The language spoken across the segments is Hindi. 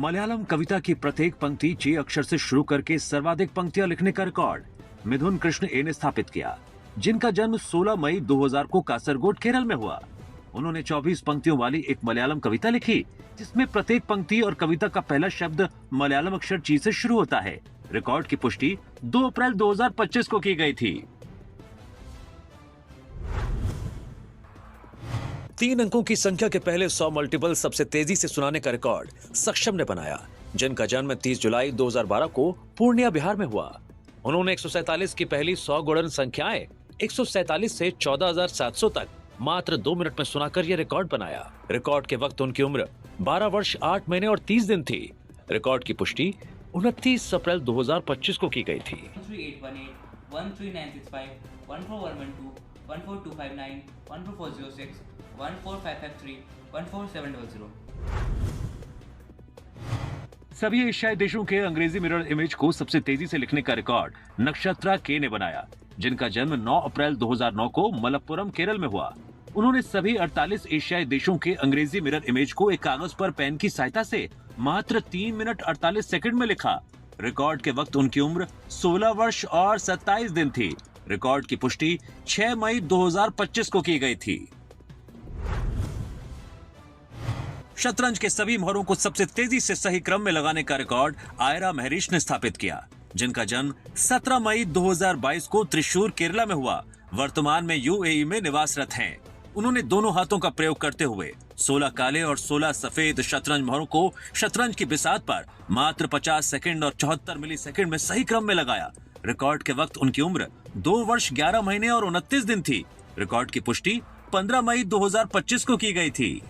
मलयालम कविता की प्रत्येक पंक्ति चे अक्षर से शुरू करके सर्वाधिक पंक्तियां लिखने का रिकॉर्ड मिथुन कृष्ण ए ने स्थापित किया, जिनका जन्म 16 मई 2000 को कासरगोड, केरल में हुआ। उन्होंने 24 पंक्तियों वाली एक मलयालम कविता लिखी, जिसमें प्रत्येक पंक्ति और कविता का पहला शब्द मलयालम अक्षर ची से शुरू होता है। रिकॉर्ड की पुष्टि 2 अप्रैल 2025 को की गई थी। 3 अंकों की संख्या के पहले 100 मल्टीपल सबसे तेजी से सुनाने का रिकॉर्ड सक्षम ने बनाया, जिनका जन्म 30 जुलाई 2012 को पूर्णिया, बिहार में हुआ। उन्होंने 147 की पहली 100 गुणन संख्याएं 147 से 14,700 तक मात्र 2 मिनट में सुनाकर यह रिकॉर्ड बनाया। रिकॉर्ड के वक्त उनकी उम्र 12 वर्ष 8 महीने और 30 दिन थी। रिकॉर्ड की पुष्टि 29 अप्रैल 2025 को की गई थी। 14818 सभी एशियाई देशों के अंग्रेजी मिरर इमेज को सबसे तेजी से लिखने का रिकॉर्ड नक्षत्रा के ने बनाया, जिनका जन्म 9 अप्रैल 2009 को मलप्पुरम, केरल में हुआ। उन्होंने सभी 48 एशियाई देशों के अंग्रेजी मिरर इमेज को एक कागज पर पेन की सहायता से मात्र 3 मिनट 48 सेकंड में लिखा। रिकॉर्ड के वक्त उनकी उम्र 16 वर्ष और 27 दिन थी। रिकॉर्ड की पुष्टि 6 मई 2025 को की गई थी। शतरंज के सभी मोहरों को सबसे तेजी से सही क्रम में लगाने का रिकॉर्ड आयरा महरीश ने स्थापित किया, जिनका जन्म 17 मई 2022 को त्रिशूर, केरला में हुआ। वर्तमान में यूएई में निवासरत हैं। उन्होंने दोनों हाथों का प्रयोग करते हुए 16 काले और 16 सफेद शतरंज मोहरों को शतरंज की बिसात पर मात्र 50 सेकंड और 74 मिली सेकंड में सही क्रम में लगाया। रिकॉर्ड के वक्त उनकी उम्र 2 वर्ष 11 महीने और 29 दिन थी। रिकॉर्ड की पुष्टि 15 मई 2025 को की गई थी।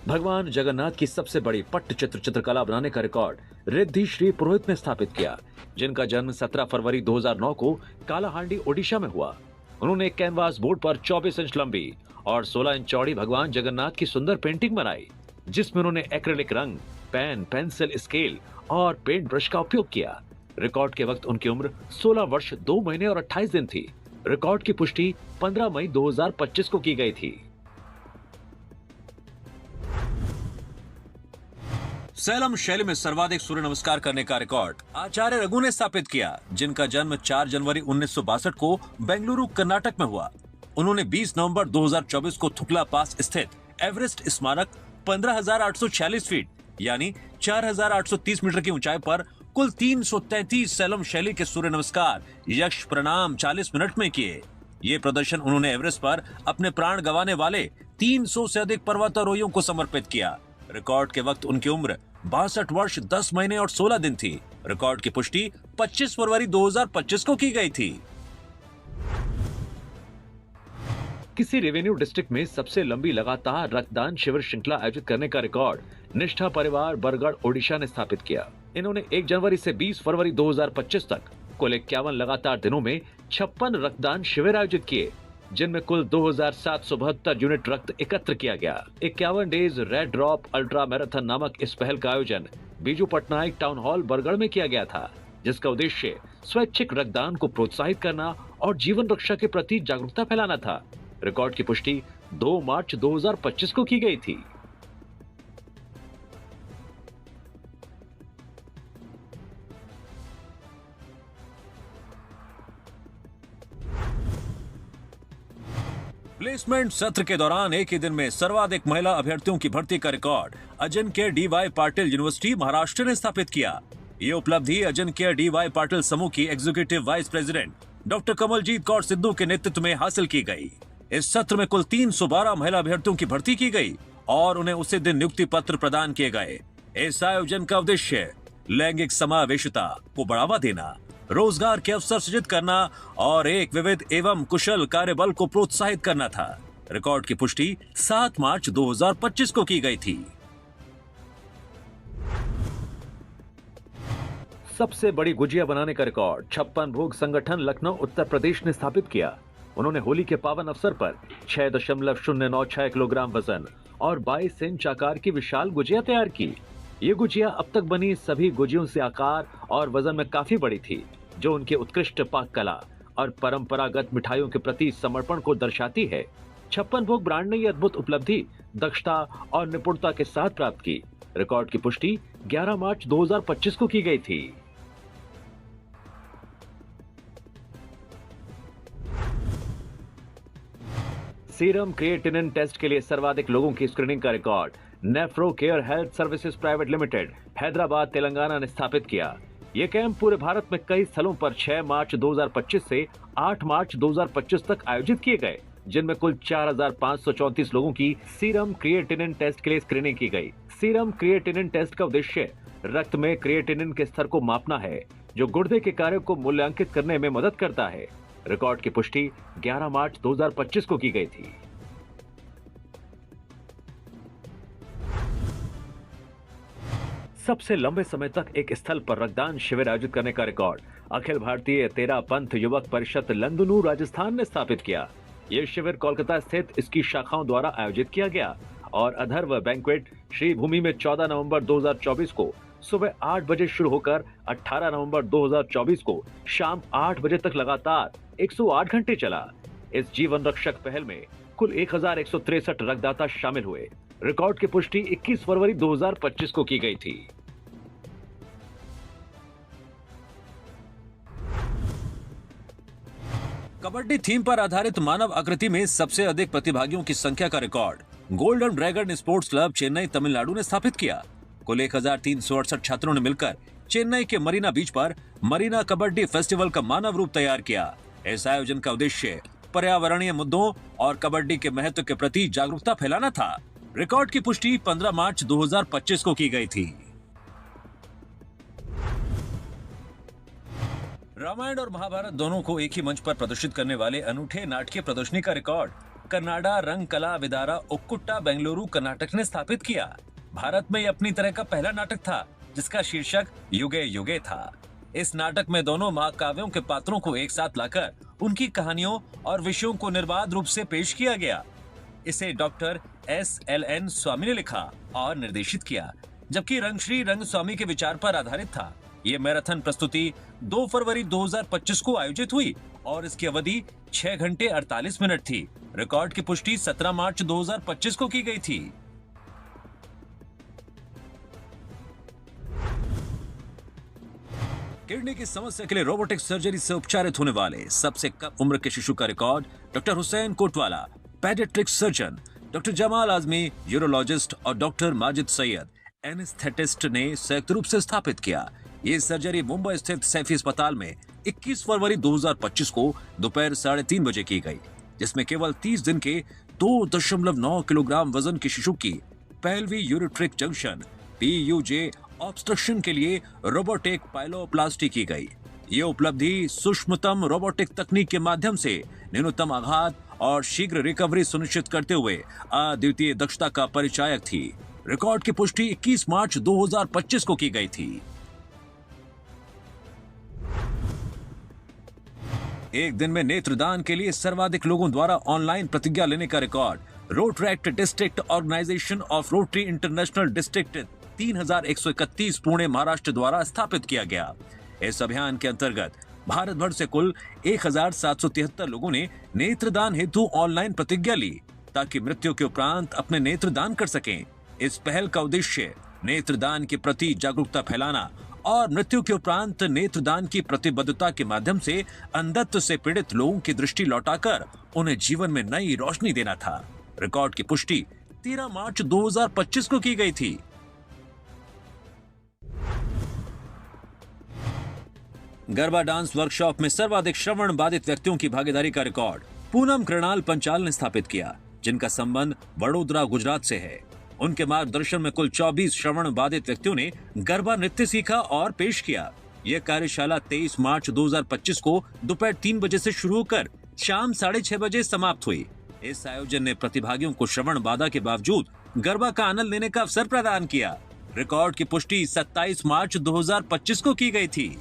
भगवान जगन्नाथ की सबसे बड़ी पट्टचित्र चित्रकला बनाने का रिकॉर्ड रिद्धि श्री पुरोहित ने स्थापित किया, जिनका जन्म 17 फरवरी 2009 को कालाहांडी, ओडिशा में हुआ। उन्होंने एक कैनवास बोर्ड पर 24 इंच लंबी और 16 इंच चौड़ी भगवान जगन्नाथ की सुंदर पेंटिंग बनाई, जिसमें उन्होंने एक्रिलिक रंग, पेन, पेंसिल, स्केल और पेंट ब्रश का उपयोग किया। रिकॉर्ड के वक्त उनकी उम्र 16 वर्ष 2 महीने और 28 दिन थी। रिकॉर्ड की पुष्टि 15 मई 2025 को की गई थी। सैलम शैली में सर्वाधिक सूर्य नमस्कार करने का रिकॉर्ड आचार्य रघु ने स्थापित किया, जिनका जन्म 4 जनवरी 1962 को बेंगलुरु, कर्नाटक में हुआ। उन्होंने 20 नवंबर 2024 को थुकला पास स्थित एवरेस्ट स्मारक 15,846 फीट यानी 4,830 मीटर की ऊंचाई पर कुल 333 सैलम शैली के सूर्य नमस्कार यक्ष प्रणाम 40 मिनट में किए। ये प्रदर्शन उन्होंने एवरेस्ट पर अपने प्राण गंवाने वाले 300 से अधिक पर्वतारोहियों को समर्पित किया। रिकॉर्ड के वक्त उनकी उम्र 62 वर्ष 10 महीने और 16 दिन थी। रिकॉर्ड की पुष्टि 25 फरवरी 2025 को की गई थी। किसी रेवेन्यू डिस्ट्रिक्ट में सबसे लंबी लगातार रक्तदान शिविर श्रृंखला आयोजित करने का रिकॉर्ड निष्ठा परिवार, बरगढ़, ओडिशा ने स्थापित किया। इन्होंने 1 जनवरी से 20 फरवरी 2025 तक कुल 51 लगातार दिनों में 56 रक्तदान शिविर आयोजित किए, जिनमें कुल 2,772 यूनिट रक्त एकत्र किया गया। 51 days red drop ultra marathon नामक इस पहल का आयोजन बीजू पटनायक टाउन हॉल, बरगढ़ में किया गया था, जिसका उद्देश्य स्वैच्छिक रक्तदान को प्रोत्साहित करना और जीवन रक्षा के प्रति जागरूकता फैलाना था। रिकॉर्ड की पुष्टि 2 मार्च 2025 को की गई थी। प्लेसमेंट सत्र के दौरान एक ही दिन में सर्वाधिक महिला अभ्यर्थियों की भर्ती का रिकॉर्ड अजनकेय डी.वाई. पाटिल यूनिवर्सिटी, महाराष्ट्र ने स्थापित किया। ये उपलब्धि अजनकेय डी.वाई. पाटिल समूह की executive vice president doctor Kamaljeet Kaur Sidhu के नेतृत्व में हासिल की गई। इस सत्र में कुल 312 महिला अभ्यर्थियों की भर्ती की गई और उन्हें उसी दिन नियुक्ति पत्र प्रदान किए गए। इस आयोजन का उद्देश्य लैंगिक समावेशिता को बढ़ावा देना, रोजगार के अवसर सृजित करना और एक विविध एवं कुशल कार्यबल को प्रोत्साहित करना था। रिकॉर्ड की पुष्टि 7 मार्च 2025 को की गई थी। सबसे बड़ी गुजिया बनाने का रिकॉर्ड 56 भोग संगठन, लखनऊ, उत्तर प्रदेश ने स्थापित किया। उन्होंने होली के पावन अवसर पर 6.096 किलोग्राम वजन और 22 इंच आकार की विशाल गुजिया तैयार की। ये गुजिया अब तक बनी सभी गुजियों से आकार और वजन में काफी बड़ी थी, जो उनके उत्कृष्ट पाक कला और परंपरागत मिठाइयों के प्रति समर्पण को दर्शाती है। 56 भोग ब्रांड ने यह अद्भुत उपलब्धि दक्षता और निपुणता के साथ प्राप्त की। रिकॉर्ड की पुष्टि 11 मार्च 2025 को की गई थी। सीरम क्रिएटिनिन टेस्ट के लिए सर्वाधिक लोगों की स्क्रीनिंग का record nephro care health services private limited Hyderabad Telangana ने स्थापित किया। यह कैंप पूरे भारत में कई स्थलों पर 6 मार्च 2025 से 8 मार्च 2025 तक आयोजित किए गए, जिनमें कुल 4,534 लोगों की सीरम क्रिएटिनिन टेस्ट के लिए स्क्रीनिंग की गई। सीरम क्रिएटिनिन टेस्ट का उद्देश्य रक्त में क्रिएटिनिन के स्तर को मापना है, जो गुर्दे के कार्य को मूल्यांकित करने में मदद करता है। रिकॉर्ड की पुष्टि 11 मार्च 2025 को की गई थी। सबसे लंबे समय तक एक स्थल पर रक्तदान शिविर आयोजित करने का रिकॉर्ड अखिल भारतीय तेरा पंथ युवक परिषद लंदनू राजस्थान ने स्थापित किया। यह शिविर कोलकाता स्थित इसकी शाखाओं द्वारा आयोजित किया गया और अधर्व बैंक्वेट श्री भूमि में 14 नवंबर 2024 को सुबह 8 बजे शुरू होकर 18 नवंबर 2024 को शाम 8 बजे तक लगातार 108 घंटे चला। इस जीवन रक्षक पहल में कुल 1163 रक्तदाता शामिल हुए। रिकॉर्ड की पुष्टि 21 फरवरी 2025 को की गई थी। कबड्डी थीम पर आधारित मानव आकृति में सबसे अधिक प्रतिभागियों की संख्या का record golden dragon sports club Chennai Tamil Nadu ने स्थापित किया। कुल 1368 छात्रों ने मिलकर चेन्नई के मरीना बीच पर मरीना कबड्डी फेस्टिवल का मानव रूप तैयार किया। इस आयोजन का उद्देश्य पर्यावरणीय मुद्दों और कबड्डी के महत्व के प्रति जागरूकता फैलाना था। रिकॉर्ड की पुष्टि 15 मार्च 2025 को की गई थी। रामायण और महाभारत दोनों को एक ही मंच पर प्रदर्शित करने वाले अनूठे नाटकीय प्रदर्शनी का रिकॉर्ड कन्नाडा रंग कला विदारा उक्कुट्टा बेंगलुरु कर्नाटक ने स्थापित किया। भारत में यह अपनी तरह का पहला नाटक था जिसका शीर्षक युगे युगे था। इस नाटक में दोनों महाकाव्यों के पात्रों को एक साथ लाकर उनकी कहानियों और विषयों को निर्बाध रूप से पेश किया गया। इसे डॉक्टर SLN स्वामी ने लिखा और निर्देशित किया, जबकि रंगश्री रंगस्वामी के विचार पर आधारित था। ये मैराथन प्रस्तुति 2 फरवरी 2025 को आयोजित हुई और इसकी अवधि 6 घंटे 48 मिनट थी। रिकॉर्ड की पुष्टि 17 मार्च 2025 को की गई थी। किडनी की समस्या के लिए रोबोटिक सर्जरी से उपचारित होने वाले सबसे कम उम्र के शिशु का record doctor Hussain Kotwala paediatric surgeon, doctor Jamal Azmi urologist और डॉक्टर माजिद सैयद एनेस्थेटिस्ट ने संयुक्त रूप से स्थापित किया। ये सर्जरी मुंबई स्थित सैफी अस्पताल में 21 फरवरी 2025 को दोपहर 3:30 बजे की गई, जिसमें केवल 30 दिन के 2.9 किलोग्राम वजन के शिशु की पेल्वी यूरेट्रिक जंक्शन PUJ ऑब्स्ट्रक्शन के लिए रोबोटिक पाइलोप्लास्टी की गई। ये उपलब्धि सूक्ष्मतम रोबोटिक तकनीक के माध्यम से न्यूनतम आघात और शीघ्र रिकवरी सुनिश्चित करते हुए अद्वितीय दक्षता का परिचायक थी। रिकॉर्ड की पुष्टि 21 मार्च 2025 को की गई थी। एक दिन में नेत्रदान के लिए सर्वाधिक लोगों द्वारा ऑनलाइन प्रतिज्ञा लेने का record Rotaract district organization of Rotary International district 3131 Pune Maharashtra द्वारा स्थापित किया गया। इस अभियान के अंतर्गत भारत भर से कुल 1773 लोगों ने नेत्रदान हेतु ऑनलाइन प्रतिज्ञा ली ताकि मृत्यु के उपरांत अपने नेत्रदान कर सकें। इस पहल का उद्देश्य नेत्रदान के प्रति जागरूकता फैलाना और मृत्यु के उपरांत नेत्रदान की प्रतिबद्धता के माध्यम से अंधत्व से पीड़ित लोगों की दृष्टि लौटाकर उन्हें जीवन में नई रोशनी देना था। रिकॉर्ड की पुष्टि 13 मार्च 2025 को की गई थी। गरबा डांस वर्कशॉप में सर्वाधिक श्रवण बाधित व्यक्तियों की भागीदारी का रिकॉर्ड पूनम कृणाल पंचाल ने स्थापित किया, जिनका संबंध वडोदरा गुजरात से है। उनके मार्गदर्शन में कुल 24 श्रवण बाधित व्यक्तियों ने गरबा नृत्य सीखा और पेश किया। यह कार्यशाला 23 मार्च 2025 को दोपहर 3 बजे से शुरू होकर शाम 6:30 बजे समाप्त हुई। इस आयोजन ने प्रतिभागियों को श्रवण बाधा के बावजूद गरबा का आनंद लेने का अवसर प्रदान किया। रिकॉर्ड की पुष्टि 27 मार्च 2025 को की गई थी।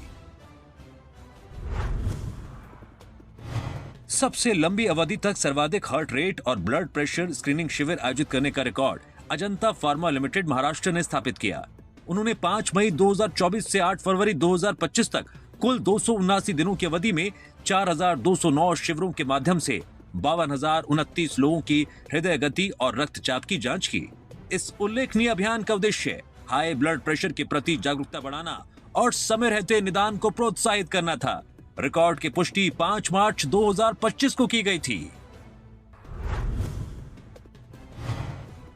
सबसे लंबी अवधि तक सर्वाधिक हार्ट रेट और ब्लड प्रेशर स्क्रीनिंग शिविर आयोजित करने का record Ajanta pharma limited Maharashtra ने स्थापित किया। उन्होंने 5 मई 2024 से 8 फरवरी 2025 तक कुल 279 दिनों की अवधि में 4,209 शिविरों के माध्यम से 52,029 लोगों की हृदय गति और रक्तचाप की जांच की। इस उल्लेखनीय अभियान का उद्देश्य हाई ब्लड प्रेशर के प्रति जागरूकता बढ़ाना और समय रहते निदान को प्रोत्साहित करना था। रिकॉर्ड की पुष्टि 5 मार्च 2025 को की गई थी।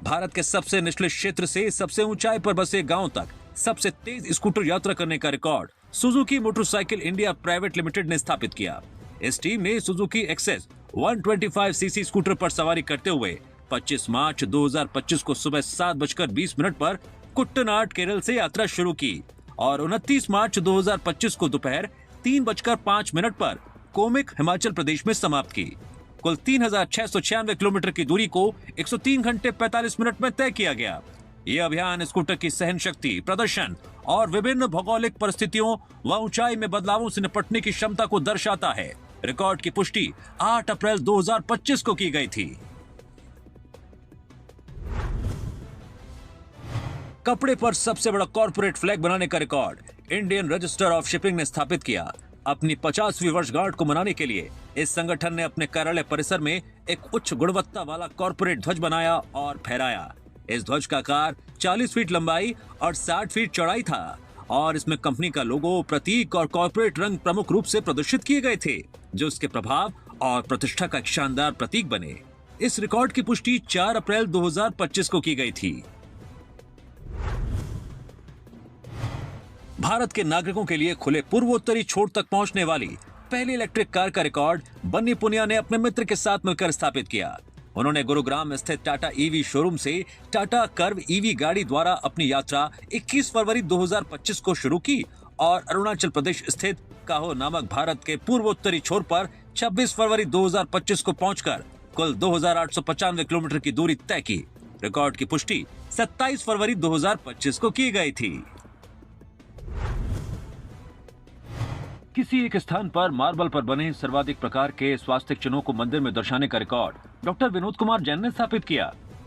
भारत के सबसे निचले क्षेत्र से सबसे ऊंचाई पर बसे गांव तक सबसे तेज स्कूटर यात्रा करने का record Suzuki motorcycle India private limited ने स्थापित किया। इस टीम ने सुजुकी एक्सेस 125 सीसी स्कूटर पर सवारी करते हुए 25 मार्च 2025 को सुबह 7:20 पर कुट्टनाड केरल से यात्रा शुरू की और 29 मार्च 2025 को दोपहर 3:05 पर कोमिक हिमाचल प्रदेश में समाप्त की। कुल 3,696 किलोमीटर की दूरी को 103 घंटे 45 मिनट में तय किया गया। ये अभियान स्कूटर की सहन शक्ति, प्रदर्शन और विभिन्न भौगोलिक परिस्थितियों व ऊंचाई में बदलावों से निपटने की क्षमता को दर्शाता है। रिकॉर्ड की पुष्टि 8 अप्रैल 2025 को की गई थी। कपड़े पर सबसे बड़ा कॉर्पोरेट फ्लैग बनाने का record Indian register of shipping ने स्थापित किया। अपनी 50वीं वर्षगांठ को मनाने के लिए इस संगठन ने अपने कार्यालय परिसर में एक उच्च गुणवत्ता वाला कॉर्पोरेट ध्वज बनाया और फहराया। इस ध्वज का आकार 40 फीट लंबाई और 60 फीट चौड़ाई था और इसमें कंपनी का लोगो, प्रतीक और कॉर्पोरेट रंग प्रमुख रूप से प्रदर्शित किए गए थे, जो उसके प्रभाव और प्रतिष्ठा का एक शानदार प्रतीक बने। इस रिकॉर्ड की पुष्टि 4 अप्रैल 2025 को की गई थी। भारत के नागरिकों के लिए खुले पूर्वोत्तरी छोर तक पहुंचने वाली पहली इलेक्ट्रिक कार का रिकॉर्ड बन्नी पुनिया ने अपने मित्र के साथ मिलकर स्थापित किया। उन्होंने गुरुग्राम स्थित टाटा ईवी शोरूम से टाटा कर्व ईवी गाड़ी द्वारा अपनी यात्रा 21 फरवरी 2025 को शुरू की और अरुणाचल प्रदेश स्थित काहो नामक भारत के पूर्वोत्तरी छोर पर 26 फरवरी 2025 को पहुंचकर कुल 2,895 किलोमीटर की दूरी तय की। रिकॉर्ड की पुष्टि 27 फरवरी 2025 को की गई थी। किसी एक स्थान पर मार्बल पर बने सर्वाधिक प्रकार के स्वास्तिक चिन्हों को मंदिर में दर्शाने का रिकॉर्ड डॉक्टर विनोद कुमार जैन ने स्थापित किया।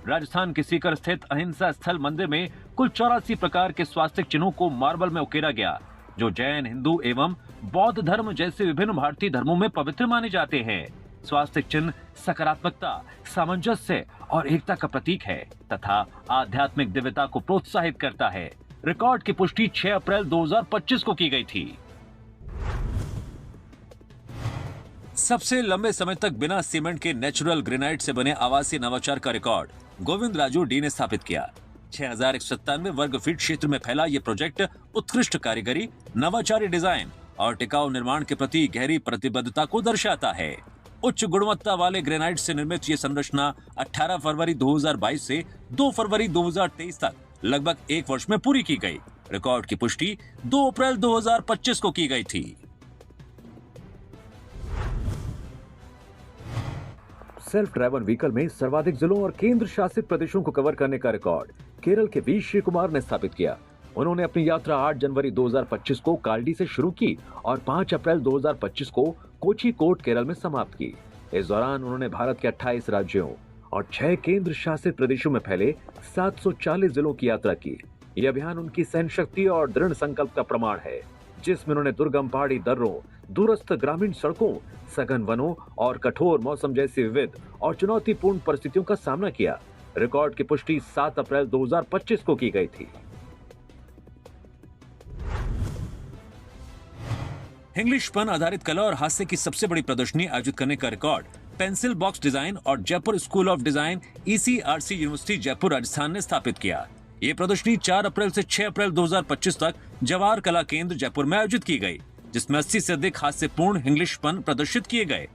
राजस्थान के सीकर स्थित अहिंसा स्थल मंदिर में कुल 84 प्रकार के स्वास्तिक चिन्हों को मार्बल में उकेरा गया, जो जैन, हिंदू एवं बौद्ध धर्म जैसे विभिन्न भारतीय धर्मों में पवित्र माने जाते हैं। स्वास्तिक चिन्ह सकारात्मकता, सामंजस्य और एकता का प्रतीक है तथा आध्यात्मिक दिव्यता को प्रोत्साहित करता है। रिकॉर्ड की पुष्टि 6 अप्रैल 2025 को की गई थी। सबसे लंबे समय तक बिना सीमेंट के नेचुरल ग्रेनाइट से बने आवासीय नवाचार का रिकॉर्ड गोविंद राजू डी ने स्थापित किया। 6,197 वर्ग फीट क्षेत्र में फैला ये प्रोजेक्ट उत्कृष्ट कारीगरी, नवाचारी डिजाइन और टिकाऊ निर्माण के प्रति गहरी प्रतिबद्धता को दर्शाता है। उच्च गुणवत्ता वाले ग्रेनाइट से निर्मित ये संरचना 18 फरवरी 2022 से 2 फरवरी 2023 तक लगभग 1 वर्ष में पूरी की गई। रिकॉर्ड की पुष्टि 2 अप्रैल 2025 को की गई थी। सेल्फ ड्राइवन व्हीकल में सर्वाधिक जिलों और केंद्र शासित प्रदेशों को कवर करने का रिकॉर्ड केरल के वी श्री कुमार ने स्थापित किया। उन्होंने अपनी यात्रा 8 जनवरी 2025 को काल्डी से शुरू की और 5 अप्रैल 2025 को कोझिकोड केरल में समाप्त की। इस दौरान उन्होंने भारत के 28 राज्यों और 6 केंद्र शासित प्रदेशों में फैले 740 जिलों की यात्रा की। यह अभियान उनकी सहन शक्ति और दृढ़ संकल्प का प्रमाण है, जिसमें उन्होंने दुर्गम पहाड़ी दर्रों, दूरस्थ ग्रामीण सड़कों, सघन वनों और कठोर मौसम जैसी विविध और चुनौतीपूर्ण परिस्थितियों का सामना किया। रिकॉर्ड की पुष्टि 7 अप्रैल 2025 को की गई थी। इंग्लिश पन आधारित कला और हास्य की सबसे बड़ी प्रदर्शनी आयोजित करने का रिकॉर्ड पेंसिल बॉक्स डिजाइन और Jaipur school of design ECRC university Jaipur Rajasthan ने स्थापित किया। ये प्रदर्शनी 4 अप्रैल से 6 अप्रैल 2025 तक जवाहर कला केंद्र जयपुर में आयोजित की गई, जिसमें 80 से अधिक हास्यपूर्ण इंग्लिश पन प्रदर्शित किए गए।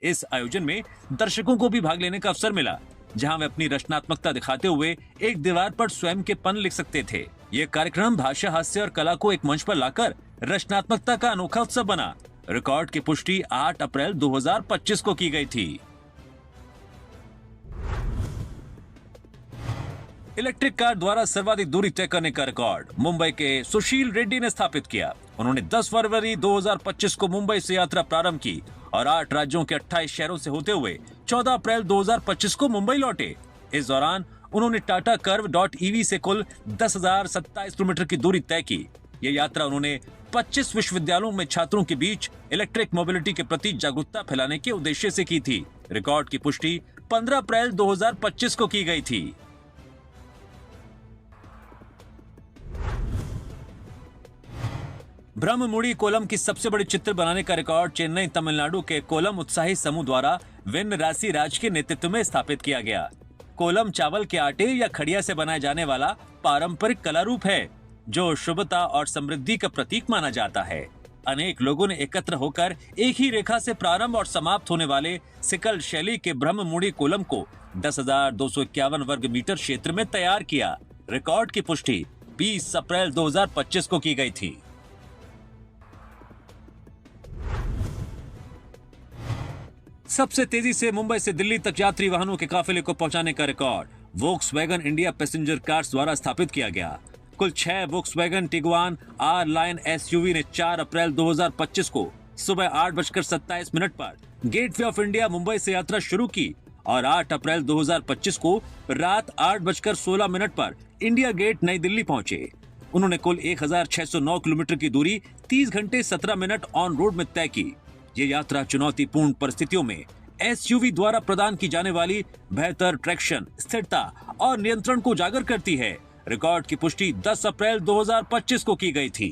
इस आयोजन में दर्शकों को भी भाग लेने का अवसर मिला, जहां वे अपनी रचनात्मकता दिखाते हुए एक दीवार पर स्वयं के पन लिख सकते थे। ये कार्यक्रम भाषा, हास्य और कला को एक मंच पर लाकर रचनात्मकता का अनोखा उत्सव बना। रिकॉर्ड की पुष्टि 8 अप्रैल 2025 को की गई थी। इलेक्ट्रिक कार द्वारा सर्वाधिक दूरी तय करने का रिकॉर्ड मुंबई के सुशील रेड्डी ने स्थापित किया। उन्होंने 10 फरवरी 2025 को मुंबई से यात्रा प्रारंभ की और 8 राज्यों के 28 शहरों से होते हुए 14 अप्रैल 2025 को मुंबई लौटे। इस दौरान उन्होंने टाटा कर्व .EV से कुल 10,027 किलोमीटर की दूरी तय की। ये यात्रा उन्होंने 25 विश्वविद्यालयों में छात्रों के बीच इलेक्ट्रिक मोबिलिटी के प्रति जागरूकता फैलाने के उद्देश्य से की थी। रिकॉर्ड की पुष्टि 15 अप्रैल 2025 को की गई थी। ब्रह्ममुड़ी कोलम की सबसे बड़ी चित्र बनाने का रिकॉर्ड चेन्नई तमिलनाडु के कोलम उत्साही समूह द्वारा विन राशि राज के नेतृत्व में स्थापित किया गया। कोलम चावल के आटे या खड़िया से बनाए जाने वाला पारंपरिक कला रूप है जो शुभता और समृद्धि का प्रतीक माना जाता है। अनेक लोगों ने एकत्र होकर एक ही रेखा से प्रारंभ और समाप्त होने वाले सिकल शैली के ब्रह्ममुड़ी कोलम को 10,251 वर्ग मीटर क्षेत्र में तैयार किया। रिकॉर्ड की पुष्टि 20 अप्रैल 2025 को की गई थी। सबसे तेजी से मुंबई से दिल्ली तक यात्री वाहनों के काफिले को पहुंचाने का record Volkswagen India passenger cars द्वारा स्थापित किया गया। कुल 6 Volkswagen Tiguan R line SUV ने 4 अप्रैल 2025 को सुबह 8:27 पर गेटवे ऑफ इंडिया मुंबई से यात्रा शुरू की और 8 अप्रैल 2025 को रात 8:16 पर इंडिया गेट नई दिल्ली पहुंचे। उन्होंने कुल 1609 किलोमीटर की दूरी 30 घंटे 17 मिनट ऑन रोड में तय की। ये यात्रा चुनौतीपूर्ण परिस्थितियों में एसयूवी द्वारा प्रदान की जाने वाली बेहतर ट्रैक्शन, स्थिरता और नियंत्रण को उजागर करती है। रिकॉर्ड की पुष्टि 10 अप्रैल 2025 को की गई थी।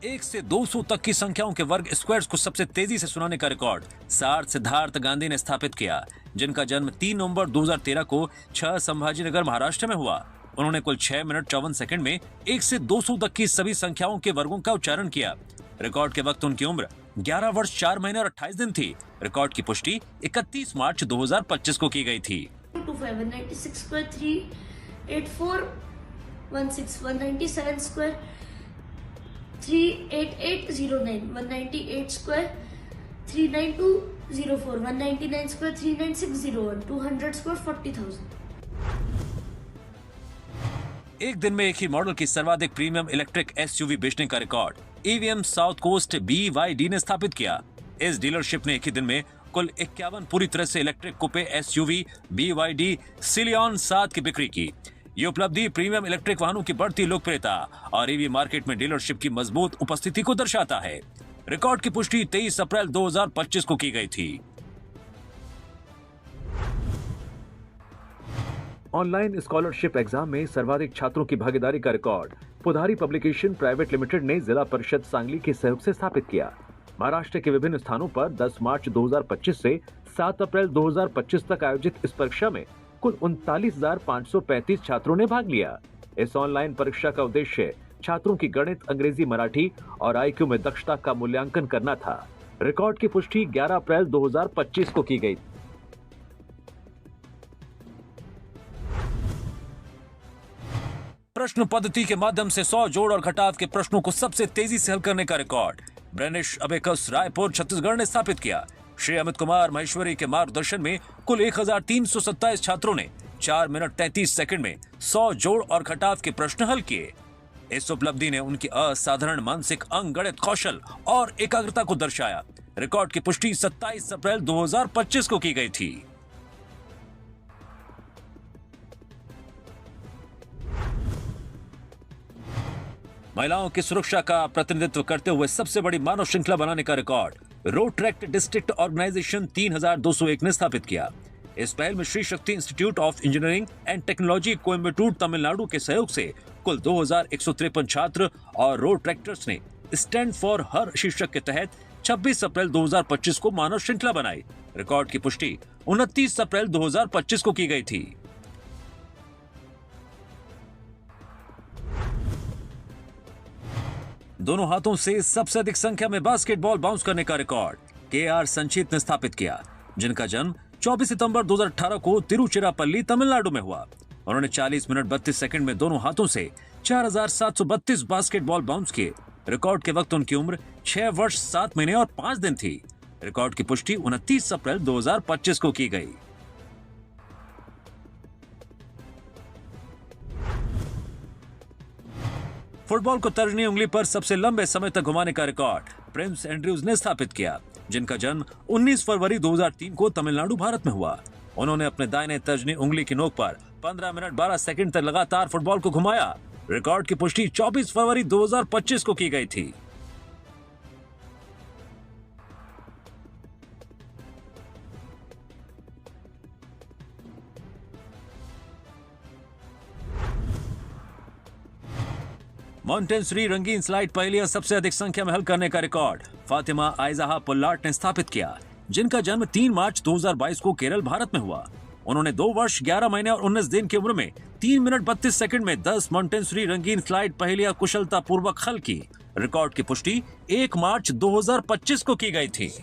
एक से 200 तक की संख्याओं के वर्ग स्क्वायर्स को सबसे तेजी से सुनाने का रिकॉर्ड सार सिद्धार्थ गांधी ने स्थापित किया, जिनका जन्म 3 नवंबर 2013 को 6 संभाजीनगर महाराष्ट्र में हुआ। उन्होंने कुल 6 मिनट 54 सेकंड में 1 से 200 तक की सभी संख्याओं के वर्गों का उच्चारण किया। रिकॉर्ड के वक्त उनकी उम्र 11 वर्ष 4 महीने और 28 दिन थी। रिकॉर्ड की पुष्टि 31 मार्च 2025 को की गई थी। 196 square 384 16 197 square 38809 198 square 39204 199 square 39601 200 square 40,000। एक दिन में एक ही मॉडल की सर्वाधिक प्रीमियम इलेक्ट्रिक एसयूवी बेचने का record EVM South Coast BYD ने स्थापित किया। इस डीलरशिप ने एक ही दिन में कुल 51 पूरी तरह से electric coupe SUV BYD Sealion 7 की बिक्री की। ये उपलब्धि प्रीमियम इलेक्ट्रिक वाहनों की बढ़ती लोकप्रियता और ईवी मार्केट में डीलरशिप की मजबूत उपस्थिति को दर्शाता है। रिकॉर्ड की पुष्टि 23 अप्रैल 2025 को की गई थी। ऑनलाइन स्कॉलरशिप एग्जाम में सर्वाधिक छात्रों की भागीदारी का रिकॉर्ड पुधारी पब्लिकेशन प्राइवेट लिमिटेड ने जिला परिषद सांगली के सहयोग से स्थापित किया। महाराष्ट्र के विभिन्न स्थानों पर 10 मार्च 2025 से 7 अप्रैल 2025 तक आयोजित इस परीक्षा में कुल 39,535 छात्रों ने भाग लिया। इस ऑनलाइन परीक्षा का उद्देश्य छात्रों की गणित, अंग्रेजी, मराठी और IQ में दक्षता का मूल्यांकन करना था। रिकॉर्ड की पुष्टि 11 अप्रैल 2025 को की गई। प्रश्न पद्धति के माध्यम से 100 जोड़ और घटाव के प्रश्नों को सबसे तेजी से हल करने का रिकॉर्ड ब्रेनिश अबेकस रायपुर छत्तीसगढ़ ने स्थापित किया। श्री अमित कुमार महेश्वरी के मार्गदर्शन में कुल 1327 छात्रों ने 4 मिनट 33 सेकंड में 100 जोड़ और घटाव के प्रश्न हल किए। इस उपलब्धि ने उनकी असाधारण मानसिक अंगगणित कौशल और एकाग्रता को दर्शाया। रिकॉर्ड की पुष्टि 27 अप्रैल 2025 को की गई थी। महिलाओं की सुरक्षा का प्रतिनिधित्व करते हुए सबसे बड़ी मानव श्रृंखला बनाने का record Rotaract district organization 3201 ने स्थापित किया। इस पहल में Shri Shakti institute of engineering and technology Coimbatore Tamil Nadu के सहयोग से कुल 2153 छात्र और रोड ट्रैक्टर्स ने स्टैंड फॉर हर शीर्षक के तहत 26 अप्रैल 2025 को मानव श्रृंखला बनाई। रिकॉर्ड की पुष्टि 29 अप्रैल 2025 को की गई थी। दोनों हाथों से सबसे अधिक संख्या में बास्केटबॉल बाउंस करने का रिकॉर्ड KR संचित ने स्थापित किया, जिनका जन्म 24 सितंबर 2018 को तिरुचिरापल्ली तमिलनाडु में हुआ। उन्होंने 40 मिनट 32 सेकंड में दोनों हाथों से 4732 बास्केटबॉल बाउंस किए। रिकॉर्ड के वक्त उनकी उम्र 6 वर्ष 7 महीने और 5 दिन थी। रिकॉर्ड की पुष्टि 29 अप्रैल 2025 को की गई। फुटबॉल को तर्जनी उंगली पर सबसे लंबे समय तक घुमाने का रिकॉर्ड प्रिंस एंड्रयूज ने स्थापित किया, जिनका जन्म 19 फरवरी 2003 को तमिलनाडु भारत में हुआ। उन्होंने अपने दाहिने तर्जनी उंगली की नोक पर 15 मिनट 12 सेकंड तक लगातार फुटबॉल को घुमाया। रिकॉर्ड की पुष्टि 24 फरवरी 2025 को की गई थी। मॉन्टेसरी रंगीन स्लाइड पहेलियां सबसे अधिक संख्या में हल करने का रिकॉर्ड फातिमा आइज़ाहा पुल्लाट ने स्थापित किया, जिनका जन्म 3 मार्च 2022 को केरल, भारत में हुआ। उन्होंने 2 वर्ष 11 महीने और 19 दिन की उम्र में 3 मिनट 32 सेकंड में 10 मॉन्टेसरी रंगीन स्लाइड पहेलियां कुशलता पूर्वक हल की। रिकॉर्ड की पुष्टि 1 मार्च 2025 को की गई थी।